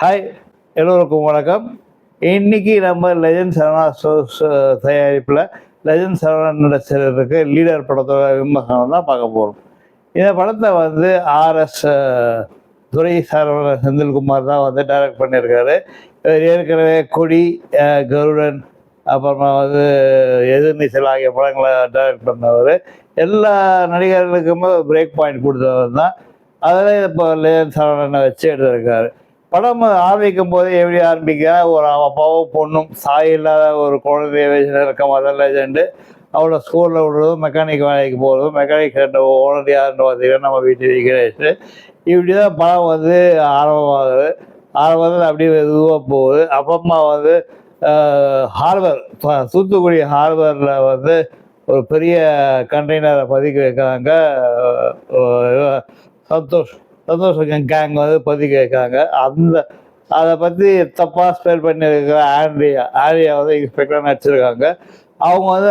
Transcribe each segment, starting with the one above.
Hi, எல்லோருக்கும் வணக்கம். இன்னைக்கு நம்ம லெஜண்ட் சரவணா ஸ்டோர்ஸ் தயாரிப்பில் லெஜண்ட் சரவணன் நடிச்சிருக்கு லீடர் படத்தோட விமர்சனம் தான் பார்க்க போகிறோம். இந்த படத்தை வந்து ஆர்எஸ் துரை சரவணன் செந்தில்குமார் தான் வந்து டைரக்ட் பண்ணியிருக்காரு. இவர் ஏற்கனவே கொடி, கருடன், அப்புறமா வந்து எதிர்நீச்சல் ஆகிய படங்களை டைரக்ட் பண்ணவர். எல்லா நடிகர்களுக்குமே பிரேக் பாயிண்ட் கொடுத்தவர் தான். அதில் இப்போ லெஜண்ட் சரவணனை வச்சு எடுத்திருக்காரு. படம் ஆரம்பிக்கும் போது எப்படி ஆரம்பிக்க, ஒரு அப்பாவும் பொண்ணும் சாய் இல்லாத ஒரு குழந்தைய வச்சு இருக்க மாதிரி லெஜெண்டு. அவளை ஸ்கூலில் விடுறதும், மெக்கானிக் வேலைக்கு போகிறதும், மெக்கானிக் ஓனர் யாருன்னு பார்த்தீங்கன்னா நம்ம வீட்டு விக்னேஷ். இப்படி தான் படம் வந்து ஆரம்பமாகுது. ஆரம்பத்தில் அப்படியே மெதுவாக போகுது. அப்புறமா வந்து ஹார்பர், தூத்துக்குடி ஹார்பரில் வந்து ஒரு பெரிய கண்டெய்னரை பதுக்கி வைக்கிறாங்க. சந்தோஷ் கேங் வந்து பதுக்கி வைக்கிறாங்க. அதை பற்றி தப்பாக ஸ்பெல் பண்ணியிருக்கிற ஆண்ட்ரியா வந்து இன்ஸ்பெக்டராக நடிச்சிருக்காங்க. அவங்க வந்து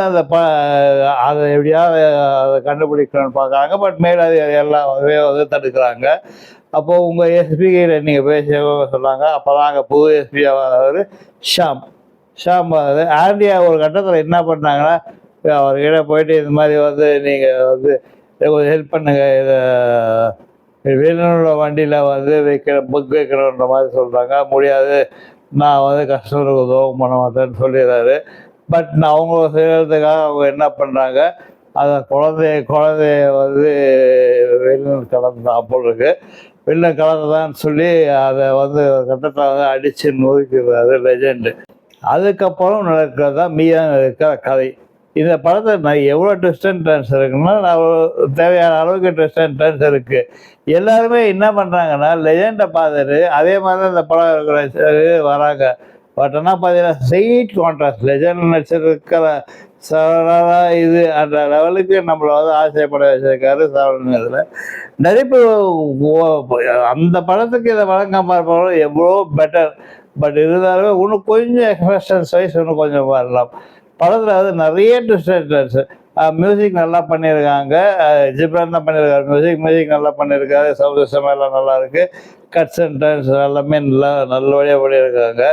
அதை எப்படியாவது அதை கண்டுபிடிக்கணும்னு பார்க்குறாங்க. பட் மேலே எல்லாம் வந்து தடுக்கிறாங்க. அப்போது உங்கள் எஸ்பிகிட்ட நீங்கள் பேச சொன்னாங்க. அப்போ தான் அங்கே புது எஸ்பியாக ஷாம் வந்து ஆண்ட்ரியா ஒரு கட்டத்தில் என்ன பண்ணாங்கன்னா, அவர்கிட்ட போயிட்டு இந்த மாதிரி வந்து நீங்கள் வந்து கொஞ்சம் ஹெல்ப் பண்ணுங்க, இதை வெளிநாடு வண்டியில் வந்து புக் வைக்கணுன்ற மாதிரி சொல்கிறாங்க. முடியாது, நான் வந்து கஸ்டமருக்கு உதவும் பண்ண மாட்டேன்னு சொல்லிடுறாரு. பட் அவங்க செய்கிறதுக்காக அவங்க என்ன பண்ணுறாங்க, அதை குழந்தைய வந்து வெளிநாடு கலந்துதான் போல் இருக்கு. வெளிநாடு கலந்துதான்னு சொல்லி அதை வந்து கட்டத்தில் வந்து அடித்து நொறுக்கிறாரு லெஜெண்டு. அதுக்கப்புறம் நடக்கிறது தான் மீதான இருக்கிற கதை. இந்த படத்தில் எவ்வளோ ட்விஸ்ட் அண்ட் டர்ன்ஸ் இருக்குன்னா, தேவையான அளவுக்கு ட்விஸ்ட் அண்ட் டர்ன்ஸ் இருக்குது. எல்லாருமே என்ன பண்ணுறாங்கன்னா, லெஜெண்டை பார்த்துட்டு அதே மாதிரி தான் இந்த படம் இருக்கிற வராங்க. பட் ஆனால் பார்த்தீங்கன்னா ஸ்ட்ரெயிட் கான்ட்ராஸ்ட். லெஜெண்ட் நடிச்சிருக்கிற சரவணா இது அந்த லெவலுக்கு நம்மளை வந்து ஆசைப்பட வச்சிருக்காரு சரவணன். இதில் நடிப்பு அந்த படத்துக்கு இந்த படம் கம்பேர் பண்ணுறது எவ்வளோ பெட்டர். பட் இருந்தாலுமே இன்னும் கொஞ்சம் எக்ஸ்பிரஷன்ஸ் வைஸ் இன்னும் கொஞ்சம் வரலாம். படத்தில் வந்து நிறைய ட்விஸ்ட். மியூசிக் நல்லா பண்ணியிருக்காங்க. ஜிப்ரான் தான் பண்ணியிருக்காரு. மியூசிக் நல்லா பண்ணியிருக்காரு. சவுண்ட் சிஸ்டம் எல்லாம் நல்லா இருக்குது. கட்ஸ் அண்ட் டர்ன்ஸ் எல்லாமே நல்லபடியாக பண்ணியிருக்காங்க.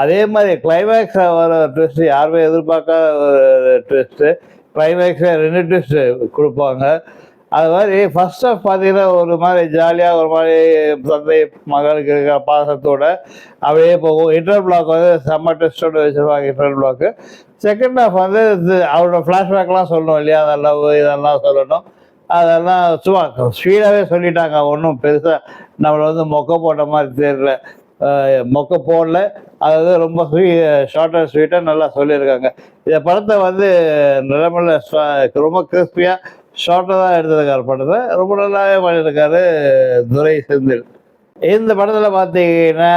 அதே மாதிரி கிளைமேக்ஸில் வர ட்விஸ்ட் யாருமே எதிர்பார்க்காத ஒரு ட்விஸ்ட்டு. கிளைமேக்ஸில் 2 ட்விஸ்ட்டு கொடுப்பாங்க. அது மாதிரி ஃபர்ஸ்ட் ஆஃப் பார்த்தீங்கன்னா ஒரு மாதிரி ஜாலியாக, ஒரு மாதிரி தந்தை மகளுக்கு இருக்கிற பாசத்தோட அப்படியே போகும். இன்டர் பிளாக் வந்து செம்ம டெஸ்ட்டோடு வச்சுருவாங்க. இன்டர் பிளாக்கு செகண்ட் ஹாஃப் வந்து அவரோட ஃப்ளாஷ்பேக்லாம் சொல்லணும் இல்லையா, அதெல்லாம் இதெல்லாம் சொல்லணும். அதெல்லாம் சும்மா ஸ்பீடாகவே சொல்லிட்டாங்க. ஒன்றும் பெருசாக நம்மளை வந்து மொக்க போட்ட மாதிரி தெரியல. மொக்க போடல. அதாவது ரொம்ப ஷார்ட் அண்ட் ஸ்வீட்டாக நல்லா சொல்லியிருக்காங்க. இந்த படத்தை வந்து நிலமில் ரொம்ப கிறிஸ்பியாக ஷார்ட்டாக தான் எடுத்திருக்காரு. படத்தை ரொம்ப நல்லாவே பண்ணியிருக்காரு துரை செந்தில். இந்த படத்தில் பார்த்தீங்கன்னா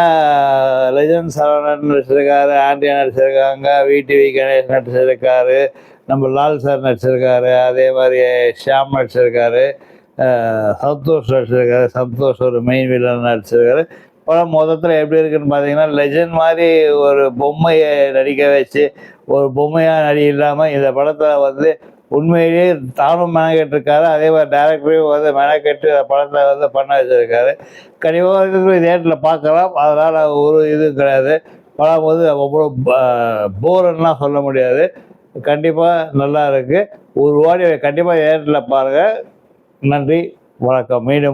லெஜண்ட் சரவணன் நடிச்சிருக்காரு, ஆண்ட்ரியா நடிச்சிருக்காங்க, விடிவி கணேஷ் நடிச்சிருக்காரு, நம்ம லால் சார் நடிச்சிருக்காரு, அதே மாதிரி ஷியாம் நடிச்சிருக்காரு, சந்தோஷ் நடிச்சிருக்காரு. சந்தோஷ் ஒரு மெயின் வில்லன் நடிச்சிருக்காரு. படம் மொத்தத்தில் எப்படி இருக்குன்னு பார்த்தீங்கன்னா, லெஜண்ட் மாதிரி ஒரு பொம்மையை நடிக்க வச்சு ஒரு பொம்மையாக நடி இல்லாமல் இந்த படத்தில் வந்து உண்மையிலேயே தானும் மெனக்கெட்டிருக்காரு. அதே மாதிரி டைரக்டரையும் வந்து மெனக்கெட்டு படத்தை வந்து பண்ண வச்சிருக்காரு. கண்டிப்பாக தேட்டரில் பார்க்கலாம். அதனால் ஒரு இதுவும் கிடையாது. படம் வந்து அவ்வளோ போர்லாம் சொல்ல முடியாது. கண்டிப்பாக நல்லா இருக்குது. ஒரு வாடி கண்டிப்பாக தேட்டரில் பாருங்கள். நன்றி, வணக்கம். மீண்டும்